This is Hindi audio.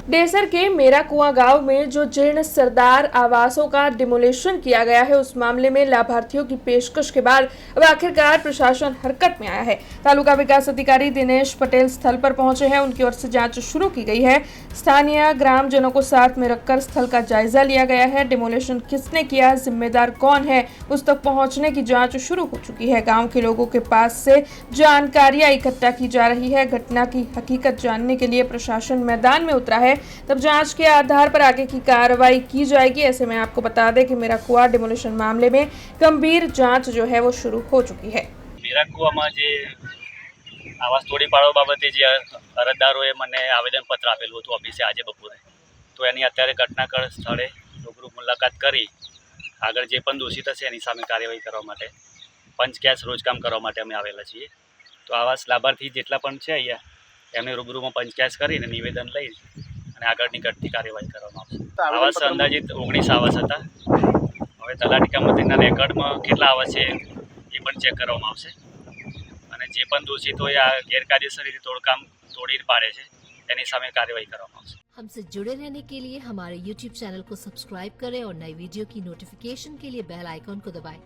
डेसर के मेरा कुआं गांव में जो जीर्ण सरदार आवासों का डिमोलिशन किया गया है, उस मामले में लाभार्थियों की पेशकश के बाद अब आखिरकार प्रशासन हरकत में आया है। तालुका विकास अधिकारी दिनेश पटेल स्थल पर पहुंचे हैं। उनकी ओर से जांच शुरू की गई है। स्थानीय ग्रामजनों को साथ में रखकर स्थल का जायजा लिया गया है। डिमोलिशन किसने किया, जिम्मेदार कौन है, उस तक पहुंचने की जांच शुरू हो चुकी है। गाँव के लोगों के पास से जानकारियां इकट्ठा की जा रही है। घटना की हकीकत जानने के लिए प्रशासन मैदान में उतरा है। तब जांच के आधार पर आगे की कार्रवाई की जाएगी। ऐसे में आपको बता दें कि मेरा कुआ डिमोलिशन मामले में गंभीर जांच जो है वो शुरू हो चुकी है। मेरा कुआમાં જે આવાસ તોડી પાડવા બાબતે જે અરજદારોએ મને આવેદનપત્ર આપેલું હતું ઓફિસે આજે બપોરે, તો એની અત્યારે ઘટનાસ્થળ સ્થળે રૂબરૂ મુલાકાત કરી આગળ જે પણ દોષિત હશે એની સામે કાર્યવાહી કરવા માટે પંચકેસ રોજકામ કરવા માટે અમે આવેલા છીએ। તો આવાસ લાભાર્થી જેટલા પણ છે અહીંયા એમને રૂબરૂમાં પંચકેસ કરીને નિવેદન લઈ અને આગળની ઘટતી કાર્યવાહી કરવામાં આવશે। આવાસ અંદાજિત 19 આવાસ હતા। હવે તલાટી કમોતરીના રેકોર્ડમાં કેટલા આવાસ છે એ પણ ચેક કરવામાં આવશે અને જે પણ દોષિત હોય આ ગેરકાયદેસર રીતે તોડકામ તોડી પાડે છે એની સામે કાર્યવાહી કરવામાં આવશે। हमसे जुड़े रहने के लिए हमारे YouTube चैनल को सब्सक्राइब करें और नई वीडियो की नोटिफिकेशन के लिए बेल आइकॉन को दबाएं।